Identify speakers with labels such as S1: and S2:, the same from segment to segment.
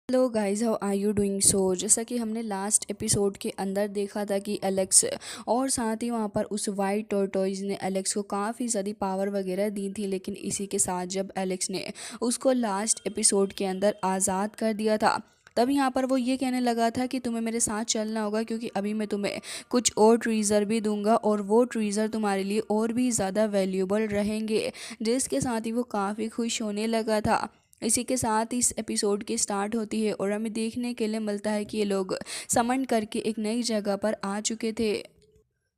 S1: Hello guys, how are you doing? जैसा कि हमने लास्ट एपिसोड के अंदर देखा था कि एलेक्स और साथ ही वहाँ पर उस वाइट टॉर्टोइज ने एलेक्स को काफ़ी सारी पावर वगैरह दी थी। लेकिन इसी के साथ जब एलेक्स ने उसको लास्ट एपिसोड के अंदर आज़ाद कर दिया था, तब यहाँ पर वो ये कहने लगा था कि तुम्हें मेरे साथ चलना होगा, क्योंकि अभी मैं तुम्हें कुछ और ट्रीज़र भी दूंगा और वो ट्रीज़र तुम्हारे लिए और भी ज़्यादा वैल्यूबल रहेंगे। जिसके साथ ही वो काफ़ी खुश होने लगा था। इसी के साथ इस एपिसोड की स्टार्ट होती है और हमें देखने के लिए मिलता है कि ये लोग समन करके एक नई जगह पर आ चुके थे।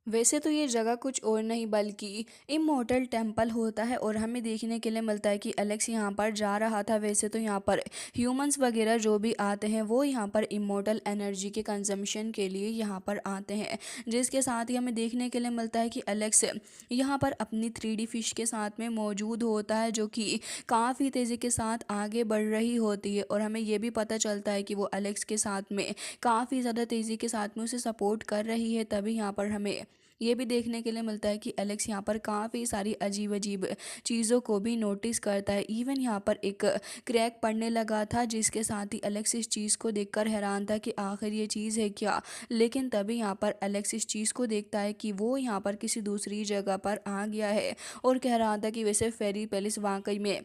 S1: वैसे तो ये जगह कुछ और नहीं बल्कि इमोर्टल टेम्पल होता है और हमें देखने के लिए मिलता है कि एलेक्स यहाँ पर जा रहा था। वैसे तो यहाँ पर ह्यूमंस वगैरह जो भी आते हैं वो यहाँ पर इमोर्टल एनर्जी के कंजम्पशन के लिए यहाँ पर आते हैं। जिसके साथ ही हमें देखने के लिए मिलता है कि एलेक्स यहाँ पर अपनी 3D फिश के साथ में मौजूद होता है, जो कि काफ़ी तेज़ी के साथ आगे बढ़ रही होती है। और हमें ये भी पता चलता है कि वो एलेक्स के साथ में काफ़ी ज़्यादा तेज़ी के साथ में उसे सपोर्ट कर रही है। तभी यहाँ पर हमें ये भी देखने के लिए मिलता है कि एलेक्स यहाँ पर काफ़ी सारी अजीब अजीब चीज़ों को भी नोटिस करता है। इवन यहाँ पर एक क्रैक पड़ने लगा था, जिसके साथ ही एलेक्स इस चीज़ को देखकर हैरान था कि आखिर ये चीज़ है क्या। लेकिन तभी यहाँ पर एलेक्स इस चीज़ को देखता है कि वो यहाँ पर किसी दूसरी जगह पर आ गया है और कह रहा था कि वैसे फेरी पैलेस वाकई में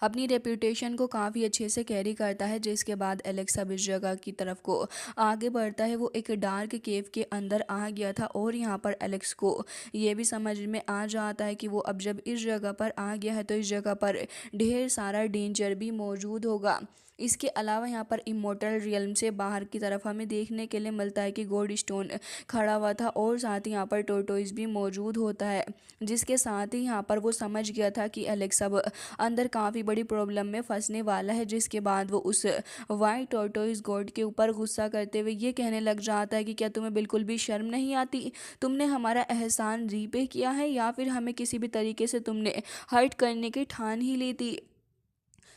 S1: अपनी रेप्यूटेशन को काफ़ी अच्छे से कैरी करता है। जिसके बाद एलेक्स अब इस जगह की तरफ को आगे बढ़ता है। वो एक डार्क केव के अंदर आ गया था और यहाँ पर एलेक्स को ये भी समझ में आ जाता है कि वो अब जब इस जगह पर आ गया है तो इस जगह पर ढेर सारा डेंजर भी मौजूद होगा। इसके अलावा यहाँ पर इमोर्टल रियल्म से बाहर की तरफ हमें देखने के लिए मिलता है कि गोल्ड स्टोन खड़ा हुआ था और साथ ही यहाँ पर टोटोइस भी मौजूद होता है। जिसके साथ ही यहाँ पर वो समझ गया था कि एलेक्स अब अंदर काफ़ी बड़ी प्रॉब्लम में फंसने वाला है। जिसके बाद वो उस वाइट टॉर्टोइस गॉड के ऊपर गुस्सा करते हुए ये कहने लग जाता है कि क्या तुम्हें बिल्कुल भी शर्म नहीं आती? तुमने हमारा एहसान रीपे किया है या फिर हमें किसी भी तरीके से तुमने हर्ट करने की ठान ही ली थी?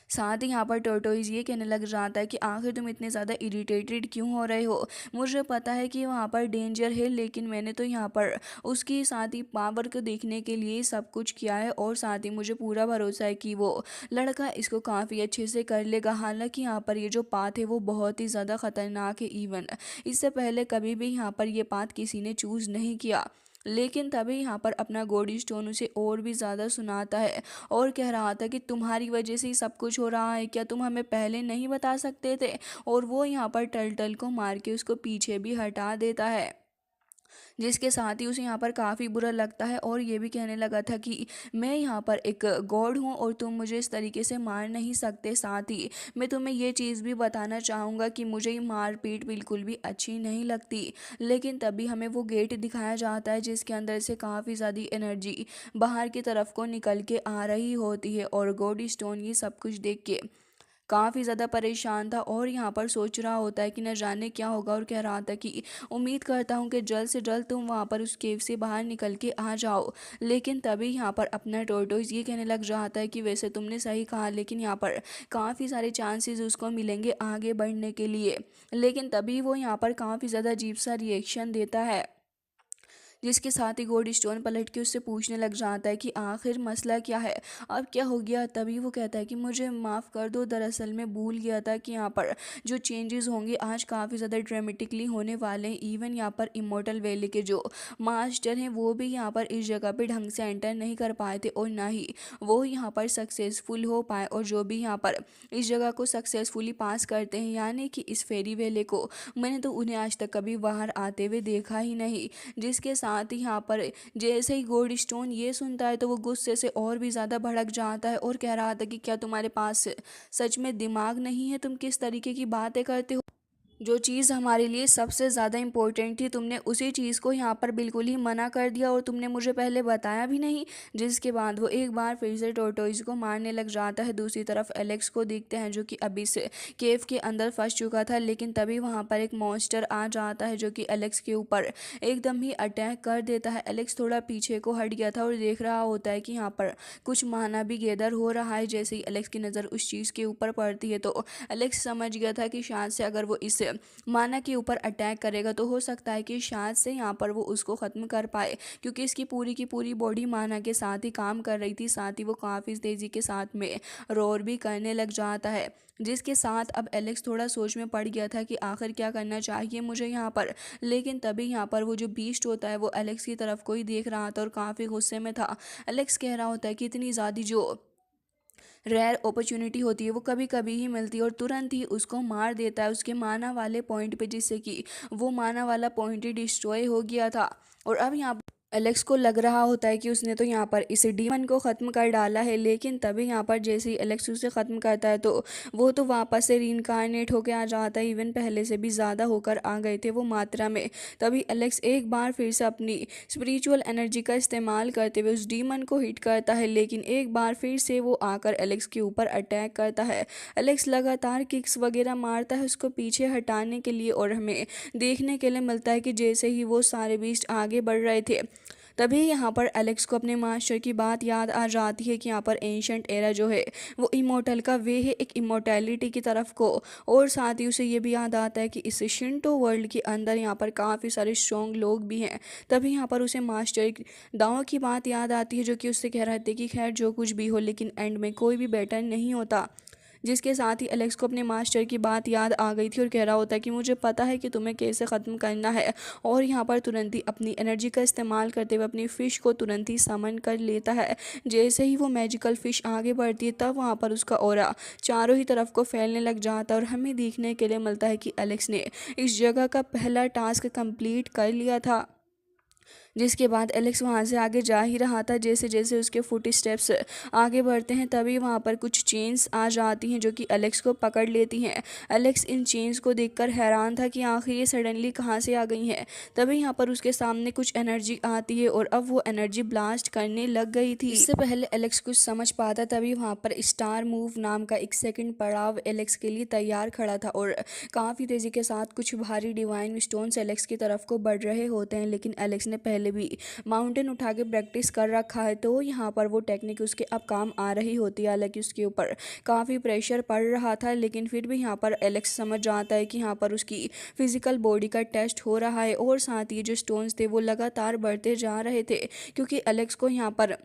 S1: साथ ही यहाँ पर टोटोइज ये कहने लग जाता है कि आखिर तुम इतने ज़्यादा इरिटेटेड क्यों हो रहे हो? मुझे पता है कि वहाँ पर डेंजर है, लेकिन मैंने तो यहाँ पर उसकी साथ ही पावर को देखने के लिए सब कुछ किया है और साथ ही मुझे पूरा भरोसा है कि वो लड़का इसको काफ़ी अच्छे से कर लेगा। हालांकि यहाँ पर ये जो पाथ है वो बहुत ही ज़्यादा ख़तरनाक है। इवन इससे पहले कभी भी यहाँ पर ये पाथ किसी ने चूज़ नहीं किया। लेकिन तभी यहाँ पर अपना गोल्डी स्टोन उसे और भी ज़्यादा सुनाता है और कह रहा था कि तुम्हारी वजह से ही सब कुछ हो रहा है, क्या तुम हमें पहले नहीं बता सकते थे? और वो यहाँ पर टर्टल को मार के उसको पीछे भी हटा देता है। जिसके साथ ही उसे यहाँ पर काफ़ी बुरा लगता है और ये भी कहने लगा था कि मैं यहाँ पर एक गॉड हूँ और तुम मुझे इस तरीके से मार नहीं सकते। साथ ही मैं तुम्हें ये चीज़ भी बताना चाहूँगा कि मुझे ये मारपीट बिल्कुल भी अच्छी नहीं लगती। लेकिन तभी हमें वो गेट दिखाया जाता है जिसके अंदर से काफ़ी ज़्यादा एनर्जी बाहर की तरफ को निकल के आ रही होती है। और गॉड स्टोन ये सब कुछ देख के काफ़ी ज़्यादा परेशान था और यहाँ पर सोच रहा होता है कि न जाने क्या होगा। और कह रहा था कि उम्मीद करता हूँ कि जल्द से जल्द तुम वहाँ पर उस केव से बाहर निकल के आ जाओ। लेकिन तभी यहाँ पर अपना टोरटोइस ये कहने लग जाता है कि वैसे तुमने सही कहा, लेकिन यहाँ पर काफ़ी सारे चांसेस उसको मिलेंगे आगे बढ़ने के लिए। लेकिन तभी वो यहाँ पर काफ़ी ज़्यादा अजीब सा रिएक्शन देता है। जिसके साथ ही गोल्ड स्टोन पलट के उससे पूछने लग जाता है कि आखिर मसला क्या है, अब क्या हो गया? तभी वो कहता है कि मुझे माफ़ कर दो, दरअसल मैं भूल गया था कि यहाँ पर जो चेंजेस होंगे आज काफ़ी ज़्यादा ड्रामेटिकली होने वाले हैं। इवन यहाँ पर इमोर्टल वैली के जो मास्टर हैं वो भी यहाँ पर इस जगह पे ढंग से एंटर नहीं कर पाए थे और ना ही वो यहाँ पर सक्सेसफुल हो पाए। और जो भी यहाँ पर इस जगह को सक्सेसफुली पास करते हैं, यानी कि इस फेरी वेले को, मैंने तो उन्हें आज तक कभी बाहर आते हुए देखा ही नहीं। जिसके साथ ही यहाँ पर जैसे ही गोल्ड स्टोन ये सुनता है तो वो गुस्से से और भी ज़्यादा भड़क जाता है और कह रहा था कि क्या तुम्हारे पास सच में दिमाग नहीं है? तुम किस तरीके की बातें करते हो? जो चीज़ हमारे लिए सबसे ज़्यादा इम्पोर्टेंट थी, तुमने उसी चीज़ को यहाँ पर बिल्कुल ही मना कर दिया और तुमने मुझे पहले बताया भी नहीं। जिसके बाद वो एक बार फिर से टोरटोइस को मारने लग जाता है। दूसरी तरफ एलेक्स को देखते हैं जो कि अभी से केव के अंदर फंस चुका था। लेकिन तभी वहाँ पर एक मॉन्स्टर आ जाता है जो कि एलेक्स के ऊपर एकदम ही अटैक कर देता है। एलेक्स थोड़ा पीछे को हट गया था और देख रहा होता है कि यहाँ पर कुछ माना भी गैदर हो रहा है। जैसे ही एलेक्स की नज़र उस चीज़ के ऊपर पड़ती है तो एलेक्स समझ गया था कि शायद से अगर वो इस माना के ऊपर अटैक करेगा तो हो सकता है कि शायद से यहाँ पर वो उसको ख़त्म कर पाए, क्योंकि इसकी पूरी की पूरी बॉडी माना के साथ ही काम कर रही थी, साथ ही वो काफ़ी तेज़ी के साथ में रोर भी करने लग जाता है, जिसके साथ अब एलेक्स थोड़ा सोच में पड़ गया था कि आखिर क्या करना चाहिए मुझे यहाँ पर। लेकिन तभी यहाँ पर वो जो बीस्ट होता है वो एलेक्स की तरफ को ही देख रहा था और काफ़ी गुस्से में था। एलेक्स कह रहा होता है कि इतनी ज़्यादा जो रेयर अपॉर्चुनिटी होती है वो कभी कभी ही मिलती है, और तुरंत ही उसको मार देता है उसके माना वाले पॉइंट पे, जिससे कि वो माना वाला पॉइंट ही डिस्ट्रॉय हो गया था। और अब यहाँ एलेक्स को लग रहा होता है कि उसने तो यहाँ पर इस डीमन को ख़त्म कर डाला है, लेकिन तभी यहाँ पर जैसे ही एलेक्स उसे ख़त्म करता है तो वो तो वापस से रीइंकारनेट होकर आ जाता है, इवन पहले से भी ज़्यादा होकर आ गए थे वो मात्रा में। तभी एलेक्स एक बार फिर से अपनी स्पिरिचुअल एनर्जी का इस्तेमाल करते हुए उस डीमन को हिट करता है, लेकिन एक बार फिर से वो आकर एलेक्स के ऊपर अटैक करता है। एलेक्स लगातार किक्स वगैरह मारता है उसको पीछे हटाने के लिए, और हमें देखने के लिए मिलता है कि जैसे ही वो सारे बीस्ट आगे बढ़ रहे थे तभी यहाँ पर एलेक्स को अपने मास्टर की बात याद आ जाती है कि यहाँ पर एंशंट एरा जो है वो इमोर्टल का वे है, एक इमोर्टैलिटी की तरफ को। और साथ ही उसे ये भी याद आता है कि इस शिंटो वर्ल्ड के अंदर यहाँ पर काफ़ी सारे स्ट्रॉन्ग लोग भी हैं। तभी यहाँ पर उसे मास्टर दाओ की बात याद आती है, जो कि उससे कह रहे थे कि खैर जो कुछ भी हो लेकिन एंड में कोई भी बेटर नहीं होता। जिसके साथ ही एलेक्स को अपने मास्टर की बात याद आ गई थी और कह रहा होता है कि मुझे पता है कि तुम्हें कैसे ख़त्म करना है। और यहाँ पर तुरंत ही अपनी एनर्जी का इस्तेमाल करते हुए अपनी फ़िश को तुरंत ही समन कर लेता है। जैसे ही वो मैजिकल फ़िश आगे बढ़ती है तब वहाँ पर उसका ऑरा चारों ही तरफ को फैलने लग जाता है, और हमें देखने के लिए मिलता है कि एलेक्स ने इस जगह का पहला टास्क कंप्लीट कर लिया था। जिसके बाद एलेक्स वहाँ से आगे जा ही रहा था, जैसे जैसे उसके फुट स्टेप्स आगे बढ़ते हैं तभी वहाँ पर कुछ चेन्स आ जाती हैं जो कि एलेक्स को पकड़ लेती हैं। एलेक्स इन चेन्स को देखकर हैरान था कि आखिर ये सडनली कहाँ से आ गई हैं। तभी यहाँ पर उसके सामने कुछ एनर्जी आती है और अब वो एनर्जी ब्लास्ट करने लग गई थी। इससे पहले एलेक्स कुछ समझ पाता तभी वहाँ पर स्टार मूव नाम का एक सेकंड पड़ाव एलेक्स के लिए तैयार खड़ा था, और काफ़ी तेज़ी के साथ कुछ भारी डिवाइन स्टोन्स एलेक्स की तरफ को बढ़ रहे होते हैं। लेकिन एलेक्स ने पहले भी माउंटेन उठा के प्रैक्टिस कर रखा है, तो यहाँ पर वो टेक्निक उसके अब काम आ रही होती है। हालांकि उसके ऊपर काफ़ी प्रेशर पड़ रहा था, लेकिन फिर भी यहाँ पर एलेक्स समझ जाता है कि यहाँ पर उसकी फिजिकल बॉडी का टेस्ट हो रहा है, और साथ ही जो स्टोन्स थे वो लगातार बढ़ते जा रहे थे, क्योंकि एलेक्स को यहाँ पर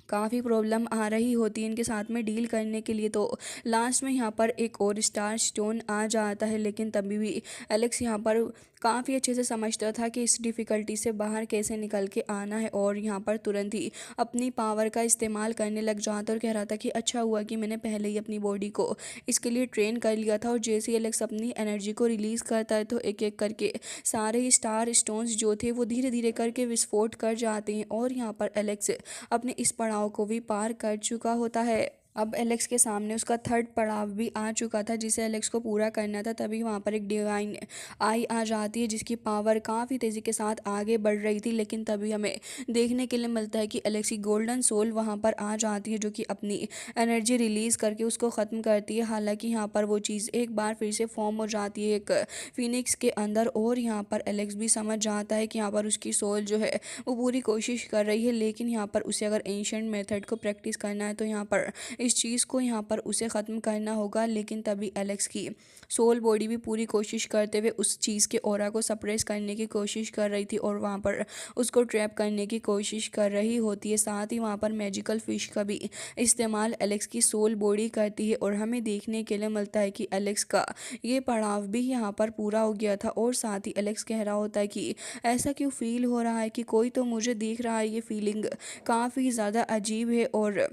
S1: काफ़ी प्रॉब्लम आ रही होती है इनके साथ में डील करने के लिए। तो लास्ट में यहाँ पर एक और स्टार स्टोन आ जाता है, लेकिन तभी भी एलेक्स यहाँ पर काफ़ी अच्छे से समझता था कि इस डिफ़िकल्टी से बाहर कैसे निकल के आना है, और यहाँ पर तुरंत ही अपनी पावर का इस्तेमाल करने लग जाता और कह रहा था कि अच्छा हुआ कि मैंने पहले ही अपनी बॉडी को इसके लिए ट्रेन कर लिया था। और जैसे ही एलेक्स अपनी एनर्जी को रिलीज़ करता है तो एक एक करके सारे ही स्टार स्टोन्स जो थे वो धीरे धीरे करके विस्फोट कर जाते हैं, और यहाँ पर एलेक्स अपने इस पड़ाव को भी पार कर चुका होता है। अब एलेक्स के सामने उसका थर्ड पड़ाव भी आ चुका था जिसे एलेक्स को पूरा करना था। तभी वहाँ पर एक डिवाइन आई आ जाती है जिसकी पावर काफ़ी तेज़ी के साथ आगे बढ़ रही थी, लेकिन तभी हमें देखने के लिए मिलता है कि एलेक्स की गोल्डन सोल वहाँ पर आ जाती है, जो कि अपनी एनर्जी रिलीज़ करके उसको ख़त्म करती है। हालांकि यहाँ पर वो चीज़ एक बार फिर से फॉर्म हो जाती है एक फिनिक्स के अंदर, और यहाँ पर एलेक्स भी समझ जाता है कि यहाँ पर उसकी सोल जो है वो पूरी कोशिश कर रही है, लेकिन यहाँ पर उसे अगर एंशिएंट मेथड को प्रैक्टिस करना है तो यहाँ पर इस चीज़ को यहाँ पर उसे ख़त्म करना होगा। लेकिन तभी एलेक्स की सोल बॉडी भी पूरी कोशिश करते हुए उस चीज़ के ऑरा को सप्रेस करने की कोशिश कर रही थी, और वहाँ पर उसको ट्रैप करने की कोशिश कर रही होती है। साथ ही वहाँ पर मैजिकल फिश का भी इस्तेमाल एलेक्स की सोल बॉडी करती है, और हमें देखने के लिए मिलता है कि एलेक्स का ये पड़ाव भी यहाँ पर पूरा हो गया था। और साथ ही एलेक्स कह रहा होता है कि ऐसा क्यों फील हो रहा है कि कोई तो मुझे देख रहा है, ये फीलिंग काफ़ी ज़्यादा अजीब है और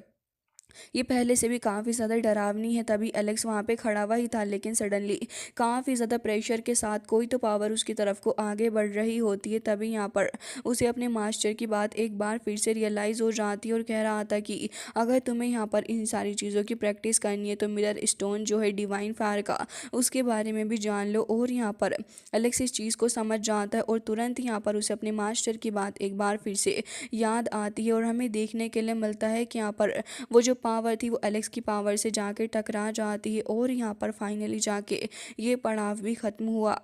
S1: ये पहले से भी काफ़ी ज़्यादा डरावनी है। तभी एलेक्स वहाँ पे खड़ा हुआ ही था, लेकिन सडनली काफ़ी ज़्यादा प्रेशर के साथ कोई तो पावर उसकी तरफ को आगे बढ़ रही होती है। तभी यहाँ पर उसे अपने मास्टर की बात एक बार फिर से रियलाइज़ हो जाती है और कह रहा था कि अगर तुम्हें यहाँ पर इन सारी चीज़ों की प्रैक्टिस करनी है तो मिरर स्टोन जो है डिवाइन फायर का, उसके बारे में भी जान लो। और यहाँ पर एलेक्स इस चीज़ को समझ जाता है और तुरंत यहाँ पर उसे अपने मास्टर की बात एक बार फिर से याद आती है, और हमें देखने के लिए मिलता है कि यहाँ पर वो जो पावर थी वो एलेक्स की पावर से जाके टकरा जाती है, और यहाँ पर फाइनली जाके ये पड़ाव भी ख़त्म हुआ।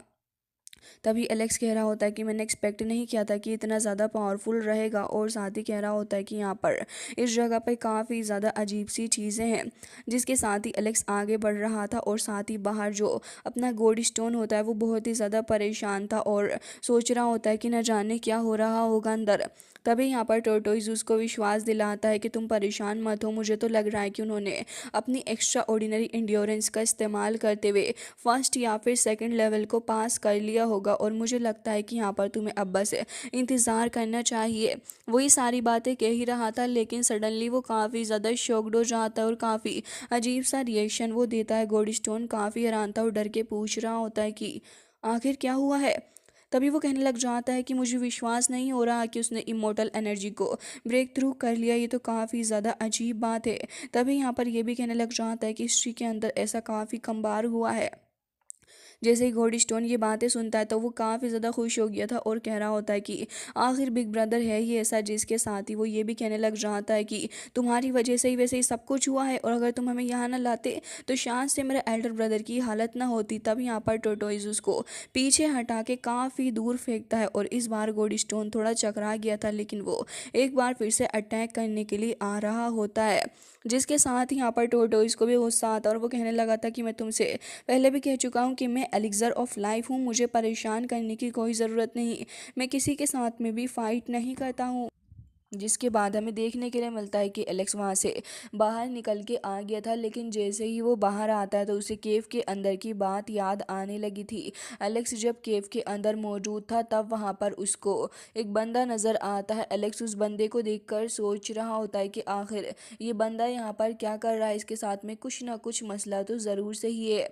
S1: तभी एलेक्स कह रहा होता है कि मैंने एक्सपेक्ट नहीं किया था कि इतना ज़्यादा पावरफुल रहेगा, और साथ ही कह रहा होता है कि यहाँ पर इस जगह पे काफ़ी ज़्यादा अजीब सी चीज़ें हैं, जिसके साथ ही एलेक्स आगे बढ़ रहा था। और साथ ही बाहर जो अपना गोल्ड स्टोन होता है वो बहुत ही ज़्यादा परेशान था और सोच रहा होता है कि न जाने क्या हो रहा होगा अंदर। तभी यहाँ पर टोरटोइज उसको विश्वास दिलाता है कि तुम परेशान मत हो, मुझे तो लग रहा है कि उन्होंने अपनी एक्स्ट्रा ऑर्डिनरी इंड्योरेंस का इस्तेमाल करते हुए फर्स्ट या फिर सेकंड लेवल को पास कर लिया होगा, और मुझे लगता है कि यहाँ पर तुम्हें अब बस इंतज़ार करना चाहिए। वही सारी बातें कह ही रहा था, लेकिन सडनली वो काफ़ी ज़्यादा शॉक्ड हो जाता है और काफ़ी अजीब सा रिएक्शन वो देता है। गोल्ड स्टोन काफ़ी हैरान था और डर के पूछ रहा होता है कि आखिर क्या हुआ है। तभी वो कहने लग जाता है कि मुझे विश्वास नहीं हो रहा कि उसने इमोर्टल एनर्जी को ब्रेक थ्रू कर लिया, ये तो काफ़ी ज़्यादा अजीब बात है। तभी यहाँ पर ये भी कहने लग जाता है कि हिस्ट्री के अंदर ऐसा काफ़ी कम बार हुआ है। जैसे ही गोल्ड स्टोन ये बातें सुनता है तो वो काफ़ी ज़्यादा खुश हो गया था और कह रहा होता है कि आखिर बिग ब्रदर है ही ऐसा जिसके साथ ही वो ये भी कहने लग जाता है कि तुम्हारी वजह से ही वैसे ही सब कुछ हुआ है, और अगर तुम हमें यहाँ ना लाते तो शायद से मेरे एल्डर ब्रदर की हालत ना होती। तब यहाँ पर टोटोइज उसको पीछे हटा के काफ़ी दूर फेंकता है, और इस बार गोल्ड स्टोन थोड़ा चकरा गया था, लेकिन वो एक बार फिर से अटैक करने के लिए आ रहा होता है, जिसके साथ ही यहाँ पर टोटोइज को भी गुस्सा आता है और वो कहने लगा था कि मैं तुमसे पहले भी कह चुका हूँ कि मैं एलिक्सर ऑफ लाइफ हूँ, मुझे परेशान करने की कोई ज़रूरत नहीं, मैं किसी के साथ में भी फाइट नहीं करता हूँ। जिसके बाद हमें देखने के लिए मिलता है कि एलेक्स वहाँ से बाहर निकल के आ गया था, लेकिन जैसे ही वो बाहर आता है तो उसे केव के अंदर की बात याद आने लगी थी। एलेक्स जब केव के अंदर मौजूद था तब वहाँ पर उसको एक बंदा नज़र आता है। एलेक्स उस बंदे को देखकर सोच रहा होता है कि आखिर ये बंदा यहाँ पर क्या कर रहा है, इसके साथ में कुछ ना कुछ मसला तो ज़रूर से ही है।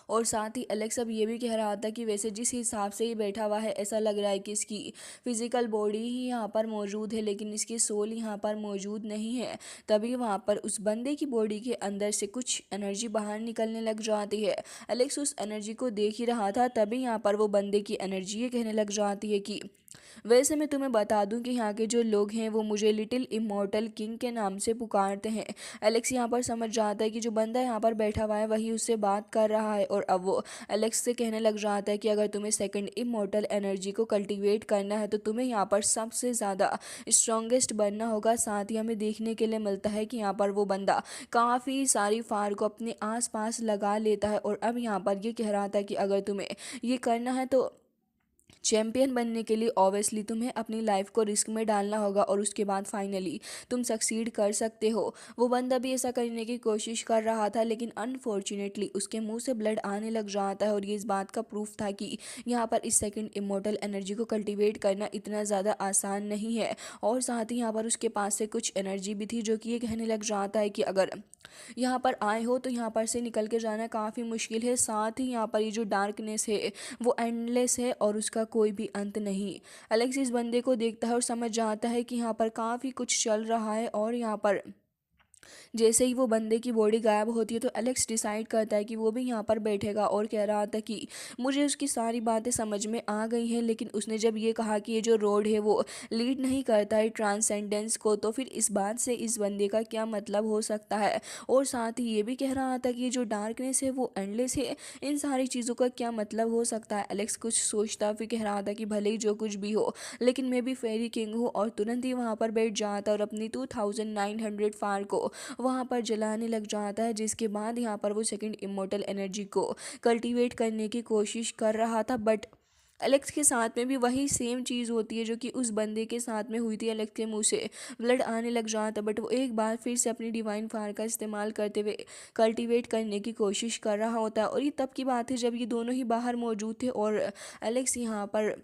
S1: और साथ ही एलेक्स अब ये भी कह रहा था कि वैसे जिस हिसाब से ये बैठा हुआ है ऐसा लग रहा है कि इसकी फिजिकल बॉडी ही यहाँ पर मौजूद है, लेकिन इसकी सोल यहाँ पर मौजूद नहीं है। तभी वहाँ पर उस बंदे की बॉडी के अंदर से कुछ एनर्जी बाहर निकलने लग जाती है। एलेक्स उस एनर्जी को देख ही रहा था, तभी यहाँ पर वो बंदे की एनर्जी ये कहने लग जाती है कि वैसे मैं तुम्हें बता दूं कि यहाँ के जो लोग हैं वो मुझे लिटिल इमॉर्टल किंग के नाम से पुकारते हैं। एलेक्स यहाँ पर समझ जाता है कि जो बंदा यहाँ पर बैठा हुआ है वही उससे बात कर रहा है, और अब वो एलेक्स से कहने लग जाता है कि अगर तुम्हें सेकंड इमॉर्टल एनर्जी को कल्टीवेट करना है तो तुम्हें यहाँ पर सबसे ज़्यादा स्ट्रॉन्गेस्ट बनना होगा। साथ ही हमें देखने के लिए मिलता है कि यहाँ पर वो बंदा काफ़ी सारी फायर को अपने आसपास लगा लेता है, और अब यहाँ पर ये कह रहा था कि अगर तुम्हें ये करना है तो चैंपियन बनने के लिए ऑब्वियसली तुम्हें अपनी लाइफ को रिस्क में डालना होगा, और उसके बाद फाइनली तुम सक्सीड कर सकते हो। वो बंदा भी ऐसा करने की कोशिश कर रहा था, लेकिन अनफॉर्चुनेटली उसके मुंह से ब्लड आने लग जाता है, और ये इस बात का प्रूफ था कि यहाँ पर इस सेकंड इमोर्टल एनर्जी को कल्टीवेट करना इतना ज़्यादा आसान नहीं है। और साथ ही यहाँ पर उसके पास से कुछ एनर्जी भी थी जो कि ये कहने लग जाता है कि अगर यहाँ पर आए हो तो यहाँ पर से निकल के जाना काफ़ी मुश्किल है। साथ ही यहाँ पर ये जो डार्कनेस है वो एंडलेस है और उसका कोई भी अंत नहीं। एलेक्स इस बंदे को देखता है और समझ जाता है कि यहाँ पर काफ़ी कुछ चल रहा है, और यहाँ पर जैसे ही वो बंदे की बॉडी गायब होती है तो एलेक्स डिसाइड करता है कि वो भी यहाँ पर बैठेगा, और कह रहा था कि मुझे उसकी सारी बातें समझ में आ गई हैं, लेकिन उसने जब ये कहा कि ये जो रोड है वो लीड नहीं करता है ट्रांसेंडेंस को, तो फिर इस बात से इस बंदे का क्या मतलब हो सकता है। और साथ ही ये भी कह रहा था कि ये जो डार्कनेस है वो एंडलेस है, इन सारी चीज़ों का क्या मतलब हो सकता है। एलेक्स कुछ सोचता फिर कह रहा था कि भले ही जो कुछ भी हो, लेकिन मैं भी फेरी किंग हूँ, और तुरंत ही वहाँ पर बैठ जाता और अपनी 2900 फायर को वहाँ पर जलाने लग जाता है। जिसके बाद यहाँ पर वो सेकंड इमोर्टल एनर्जी को कल्टीवेट करने की कोशिश कर रहा था, बट एलेक्स के साथ में भी वही सेम चीज़ होती है जो कि उस बंदे के साथ में हुई थी। एलेक्स के मुंह से ब्लड आने लग जाता, बट वो एक बार फिर से अपनी डिवाइन फायर का इस्तेमाल करते हुए कल्टीवेट करने की कोशिश कर रहा होता है। और ये तब की बात है जब ये दोनों ही बाहर मौजूद थे और एलेक्स यहाँ पर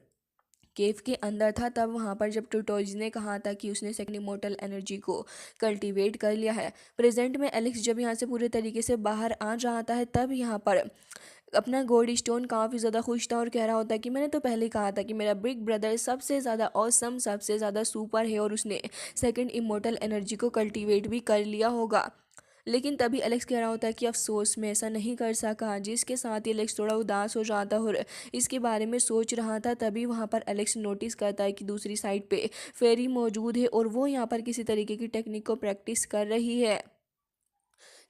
S1: केव के अंदर था। तब वहाँ पर जब टोटोइज ने कहा था कि उसने सेकंड इमोर्टल एनर्जी को कल्टीवेट कर लिया है। प्रेजेंट में एलेक्स जब यहाँ से पूरे तरीके से बाहर आ जाता है तब यहाँ पर अपना गोल्ड स्टोन काफ़ी ज़्यादा खुश था और कह रहा होता है कि मैंने तो पहले ही कहा था कि मेरा बिग ब्रदर सबसे ज़्यादा ऑसम सबसे ज़्यादा सुपर है और उसने सेकंड इमोर्टल एनर्जी को कल्टीवेट भी कर लिया होगा। लेकिन तभी एलेक्स कह रहा होता है कि अफसोस मैं ऐसा नहीं कर सका, जिसके साथ ही एलेक्स थोड़ा उदास हो जाता है और इसके बारे में सोच रहा था। तभी वहाँ पर एलेक्स नोटिस करता है कि दूसरी साइड पे फेरी मौजूद है और वो यहाँ पर किसी तरीके की टेक्निक को प्रैक्टिस कर रही है।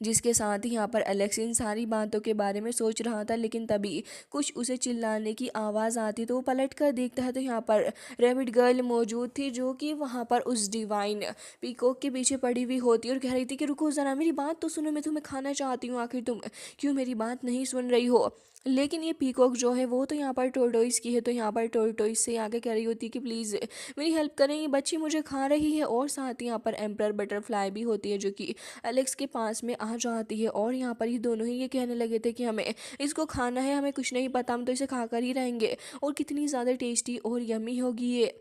S1: जिसके साथ ही यहाँ पर एलेक्स इन सारी बातों के बारे में सोच रहा था, लेकिन तभी कुछ उसे चिल्लाने की आवाज़ आती तो वो पलट कर देखता है तो यहाँ पर रैबिट गर्ल मौजूद थी, जो कि वहाँ पर उस डिवाइन पीकॉक के पीछे पड़ी हुई होती और कह रही थी कि रुको ज़रा मेरी बात तो सुनो, मैं तुम्हें खाना चाहती हूँ, आखिर तुम क्यों मेरी बात नहीं सुन रही हो। लेकिन ये पीकॉक जो है वो तो यहाँ पर टोरटोइस की है, तो यहाँ पर टोरटोइस से आगे कह रही होती कि प्लीज़ मेरी हेल्प करें, ये बच्ची मुझे खा रही है। और साथ ही यहाँ पर एम्परर बटरफ्लाई भी होती है, जो कि एलेक्स के पास में आ जाती है। और यहाँ पर ये दोनों ही ये कहने लगे थे कि हमें इसको खाना है, हमें कुछ नहीं पता, हम तो इसे खाकर ही रहेंगे और कितनी ज़्यादा टेस्टी और यम्मी होगी ये।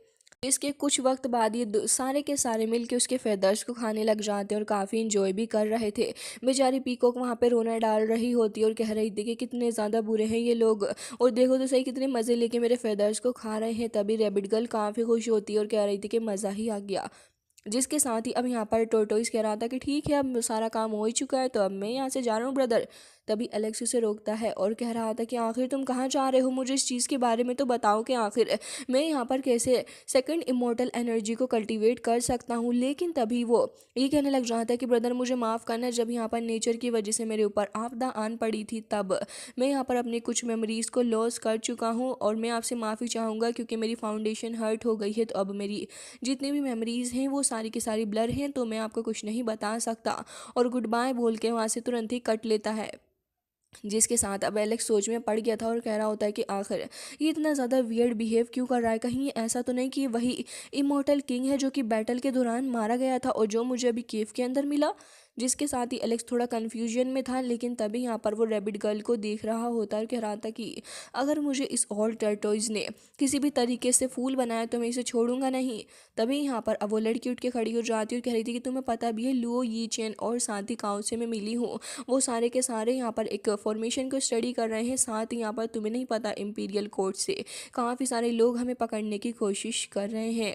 S1: इसके कुछ वक्त बाद ये सारे के सारे मिलके उसके फेदर्स को खाने लग जाते हैं और काफ़ी इंजॉय भी कर रहे थे। बेचारी पीकॉक वहाँ पे रोना डाल रही होती और कह रही थी कि कितने ज़्यादा बुरे हैं ये लोग, और देखो तो सही कितने मज़े लेके मेरे फेदर्स को खा रहे हैं। तभी रैबिट गर्ल काफ़ी खुश होती है और कह रही थी कि मज़ा ही आ गया। जिसके साथ ही अब यहाँ पर टोरटोइस कह रहा था कि ठीक है, अब सारा काम हो ही चुका है, तो अब मैं यहाँ से जा रहा हूँ ब्रदर। तभी एलेक्स उसे रोकता है और कह रहा था कि आखिर तुम कहाँ जा रहे हो, मुझे इस चीज़ के बारे में तो बताओ कि आखिर मैं यहाँ पर कैसे सेकंड इमोर्टल एनर्जी को कल्टीवेट कर सकता हूँ। लेकिन तभी वो ये कहने लग रहा था कि ब्रदर मुझे माफ़ करना, जब यहाँ पर नेचर की वजह से मेरे ऊपर आपदा आन पड़ी थी, तब मैं यहाँ पर अपनी कुछ मेमोरीज़ को लॉस कर चुका हूँ और मैं आपसे माफ़ी चाहूँगा क्योंकि मेरी फाउंडेशन हर्ट हो गई है। तो अब मेरी जितनी भी मेमोरीज़ हैं वो सारी की सारी ब्लर हैं, तो मैं आपको कुछ नहीं बता सकता। और गुड बाय बोल के वहाँ से तुरंत ही कट लेता है। जिसके साथ अब एलेक्स सोच में पड़ गया था और कह रहा होता है कि आखिर ये इतना ज़्यादा वियर्ड बिहेव क्यों कर रहा है, कहीं ऐसा तो नहीं कि वही इमोर्टल किंग है जो कि बैटल के दौरान मारा गया था और जो मुझे अभी केव के अंदर मिला। जिसके साथ ही एलेक्स थोड़ा कन्फ्यूजन में था, लेकिन तभी यहाँ पर वो रैबिट गर्ल को देख रहा होता है और कह रहा था कि अगर मुझे इस ऑल टर्टोइज ने किसी भी तरीके से फूल बनाया तो मैं इसे छोड़ूंगा नहीं। तभी यहाँ पर अब वो लड़की उठ के खड़ी हो जाती है और कह रही थी कि तुम्हें पता भी है लुओ यी चेन और साथ ही काउ से मैं मिली हूँ, वो सारे के सारे यहाँ पर एक फॉर्मेशन को स्टडी कर रहे हैं। साथ ही यहाँ पर तुम्हें नहीं पता इम्पीरियल कोर्ट से काफ़ी सारे लोग हमें पकड़ने की कोशिश कर रहे हैं।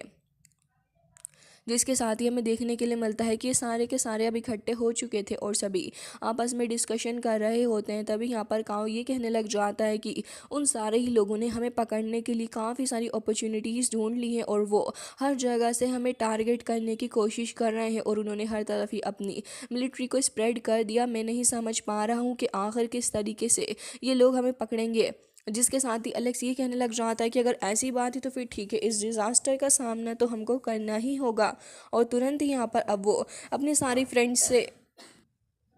S1: जिसके साथ ही हमें देखने के लिए मिलता है कि ये सारे के सारे अब इकट्ठे हो चुके थे और सभी आपस में डिस्कशन कर रहे होते हैं। तभी यहाँ पर काऊ ये कहने लग जाता है कि उन सारे ही लोगों ने हमें पकड़ने के लिए काफ़ी सारी अपॉर्चुनिटीज़ ढूंढ ली हैं और वो हर जगह से हमें टारगेट करने की कोशिश कर रहे हैं और उन्होंने हर तरफ ही अपनी मिलिट्री को स्प्रेड कर दिया। मैं नहीं समझ पा रहा हूँ कि आखिर किस तरीके से ये लोग हमें पकड़ेंगे। जिसके साथ ही अलेक्स ये कहने लग जाता है कि अगर ऐसी बात है तो फिर ठीक है, इस डिज़ास्टर का सामना तो हमको करना ही होगा। और तुरंत ही यहाँ पर अब वो अपने सारी फ्रेंड्स से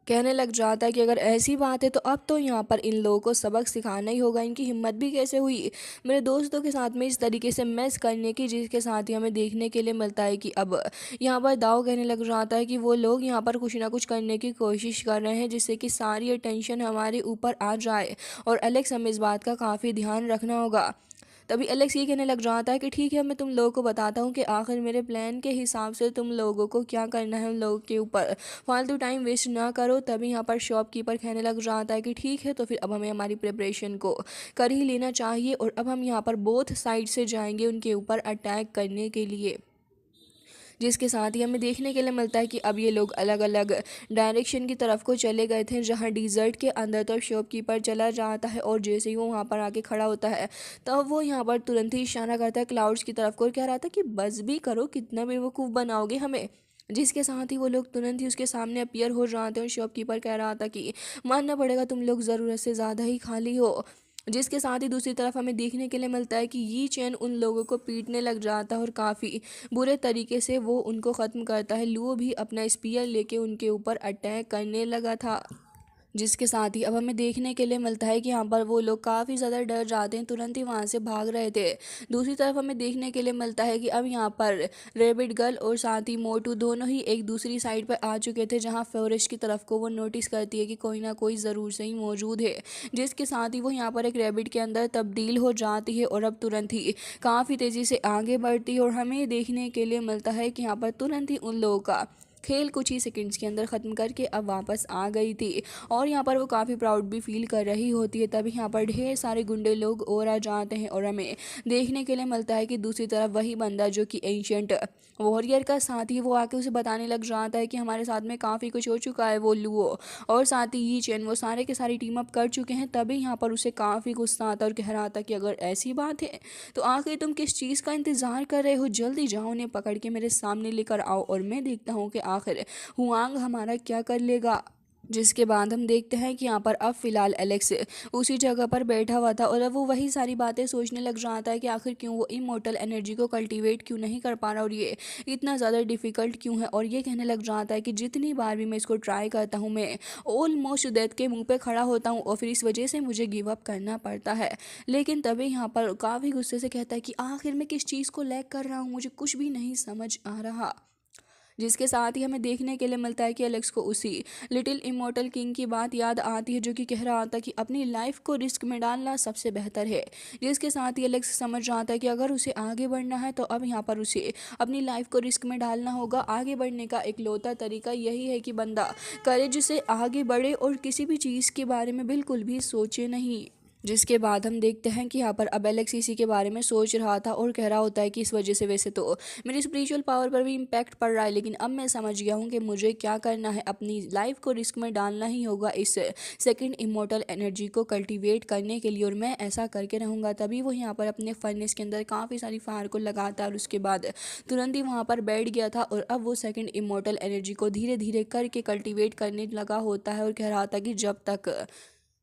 S1: कहने लग जाता है कि अगर ऐसी बात है तो अब तो यहाँ पर इन लोगों को सबक सिखाना ही होगा, इनकी हिम्मत भी कैसे हुई मेरे दोस्तों के साथ में इस तरीके से मैस करने की। जिसके साथ ही हमें देखने के लिए मिलता है कि अब यहाँ पर दाव कहने लग जाता है कि वो लोग यहाँ पर कुछ ना कुछ करने की कोशिश कर रहे हैं जिससे कि सारी अटेंशन हमारे ऊपर आ जाए और एलेक्स हमें इस बात का काफ़ी ध्यान रखना होगा। तभी एलेक्स ये कहने लग जाता है कि ठीक है, मैं तुम लोगों को बताता हूँ कि आखिर मेरे प्लान के हिसाब से तुम लोगों को क्या करना है, उन लोगों के ऊपर फालतू टाइम वेस्ट ना करो। तभी यहाँ पर शॉपकीपर कहने लग जाता है कि ठीक है, तो फिर अब हमें हमारी प्रिपरेशन को कर ही लेना चाहिए और अब हम यहाँ पर बोथ साइड से जाएंगे उनके ऊपर अटैक करने के लिए। जिसके साथ ही हमें देखने के लिए मिलता है कि अब ये लोग अलग अलग डायरेक्शन की तरफ को चले गए थे, जहाँ डिज़र्ट के अंदर तो शॉपकीपर चला जाता है और जैसे ही वो वहाँ पर आके खड़ा होता है तब वो यहाँ पर तुरंत ही इशारा करता है क्लाउड्स की तरफ को और कह रहा था कि बस भी करो, कितना बेवकूफ़ बनाओगे हमें। जिसके साथ ही वो लोग तुरंत ही उसके सामने अपीयर हो जाते हैं और शॉपकीपर कह रहा था कि मानना पड़ेगा तुम लोग ज़रूरत से ज़्यादा ही खाली हो। जिसके साथ ही दूसरी तरफ हमें देखने के लिए मिलता है कि ये चैन उन लोगों को पीटने लग जाता है और काफ़ी बुरे तरीके से वो उनको ख़त्म करता है। लुओ भी अपना स्पीयर लेके उनके ऊपर अटैक करने लगा था। जिसके साथ ही अब हमें देखने के लिए मिलता है कि यहाँ पर वो लोग काफ़ी ज़्यादा डर जाते हैं, तुरंत ही वहाँ से भाग रहे थे। दूसरी तरफ हमें देखने के लिए मिलता है कि अब यहाँ पर रेबिट गर्ल और साथ ही मोटू दोनों ही एक दूसरी साइड पर आ चुके थे, जहाँ फॉरेस्ट की तरफ को वो नोटिस करती है कि कोई ना कोई ज़रूर से ही मौजूद है। जिसके साथ ही वो यहाँ पर एक रेबिट के अंदर तब्दील हो जाती है और अब तुरंत ही काफ़ी तेज़ी से आगे बढ़ती है और हमें देखने के लिए मिलता है कि यहाँ पर तुरंत ही उन लोगों का खेल कुछ ही सेकंड्स के अंदर ख़त्म करके अब वापस आ गई थी और यहाँ पर वो काफ़ी प्राउड भी फील कर रही होती है। तभी यहाँ पर ढेर सारे गुंडे लोग और आ जाते हैं और हमें देखने के लिए मिलता है कि दूसरी तरफ वही बंदा जो कि एंशियंट वॉरियर का साथ ही वो आके उसे बताने लग जाता है कि हमारे साथ में काफ़ी कुछ हो चुका है। वो लुओ और साथ ही ये चैन वो सारे के सारी टीम अप कर चुके हैं। तभी यहाँ पर उसे काफ़ी गुस्सा आता और कह रहा था कि अगर ऐसी बात है तो आखिर तुम किस चीज़ का इंतज़ार कर रहे हो, जल्दी जाओ उन्हें पकड़ के मेरे सामने लेकर आओ और मैं देखता हूँ कि आखिर हुआंग हमारा क्या कर लेगा। जिसके बाद हम देखते हैं कि यहाँ पर अब फ़िलहाल एलेक्स उसी जगह पर बैठा हुआ था और अब वो वही सारी बातें सोचने लग जाता है कि आखिर क्यों वो इमोर्टल एनर्जी को कल्टीवेट क्यों नहीं कर पा रहा और ये इतना ज़्यादा डिफ़िकल्ट क्यों है। और ये कहने लग जाता है कि जितनी बार भी मैं इसको ट्राई करता हूँ मैं ऑलमोस्ट डेथ के मुंह पे खड़ा होता हूँ और फिर इस वजह से मुझे गिव अप करना पड़ता है। लेकिन तभी यहाँ पर काफ़ी गुस्से से कहता है कि आखिर मैं किस चीज़ को लैक कर रहा हूँ, मुझे कुछ भी नहीं समझ आ रहा। जिसके साथ ही हमें देखने के लिए मिलता है कि एलेक्स को उसी लिटिल इमोर्टल किंग की बात याद आती है जो कि कह रहा था कि अपनी लाइफ को रिस्क में डालना सबसे बेहतर है। जिसके साथ ही एलेक्स समझ जाता है कि अगर उसे आगे बढ़ना है तो अब यहाँ पर उसे अपनी लाइफ को रिस्क में डालना होगा। आगे बढ़ने का इकलौता तरीका यही है कि बंदा करेज से आगे बढ़े और किसी भी चीज़ के बारे में बिल्कुल भी सोचे नहीं। जिसके बाद हम देखते हैं कि यहाँ पर अब एलेक्स इसी के बारे में सोच रहा था और कह रहा होता है कि इस वजह से वैसे तो मेरी स्पिरिचुअल पावर पर भी इम्पैक्ट पड़ रहा है, लेकिन अब मैं समझ गया हूँ कि मुझे क्या करना है, अपनी लाइफ को रिस्क में डालना ही होगा इस सेकंड इमोर्टल एनर्जी को कल्टीवेट करने के लिए, और मैं ऐसा करके रहूँगा। तभी वो यहाँ पर अपने फर्नेस के अंदर काफ़ी सारी फायर को लगाता और उसके बाद तुरंत ही वहाँ पर बैठ गया था और अब वो सेकंड इमोर्टल एनर्जी को धीरे धीरे करके कल्टीवेट करने लगा होता है और कह रहा था कि जब तक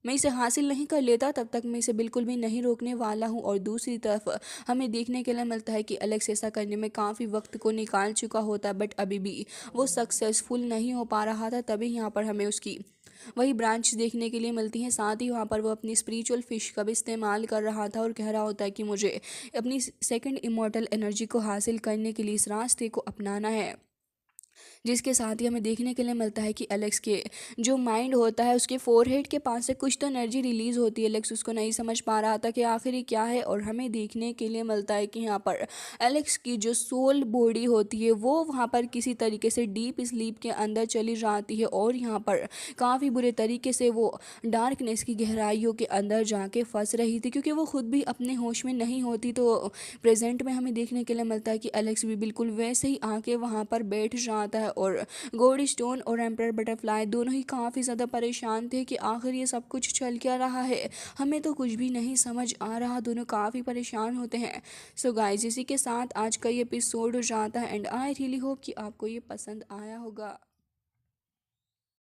S1: मैं इसे हासिल नहीं कर लेता तब तक मैं इसे बिल्कुल भी नहीं रोकने वाला हूँ। और दूसरी तरफ हमें देखने के लिए मिलता है कि एलेक्स ऐसा करने में काफ़ी वक्त को निकाल चुका होता है बट अभी भी वो सक्सेसफुल नहीं हो पा रहा था। तभी यहाँ पर हमें उसकी वही ब्रांच देखने के लिए मिलती हैं। साथ ही वहाँ पर वो अपनी स्पिरिचुअल फिश का भी इस्तेमाल कर रहा था और कह रहा होता है कि मुझे अपनी सेकंड इमोर्टल एनर्जी को हासिल करने के लिए इस रास्ते को अपनाना है। जिसके साथ ही हमें देखने के लिए मिलता है कि एलेक्स के जो माइंड होता है उसके फोरहेड के पास से कुछ तो एनर्जी रिलीज होती है। एलेक्स उसको नहीं समझ पा रहा था कि आखिर ये क्या है, और हमें देखने के लिए मिलता है कि यहाँ पर एलेक्स की जो सोल बॉडी होती है वो वहाँ पर किसी तरीके से डीप स्लीप के अंदर चली जाती है और यहाँ पर काफ़ी बुरे तरीके से वो डार्कनेस की गहराइयों के अंदर जाके फंस रही थी, क्योंकि वो खुद भी अपने होश में नहीं होती। तो प्रेजेंट में हमें देखने के लिए मिलता है कि एलेक्स भी बिल्कुल वैसे ही आके वहाँ पर बैठ जाता है और गोल्ड स्टोन और एम्पर बटरफ्लाई दोनों ही काफ़ी ज़्यादा परेशान थे कि आखिर ये सब कुछ चल क्या रहा है, हमें तो कुछ भी नहीं समझ आ रहा। दोनों काफ़ी परेशान होते हैं। सो गाइस, इसी के साथ आज का ये एपिसोड हो जाता है एंड आई रियली होप कि आपको ये पसंद आया होगा।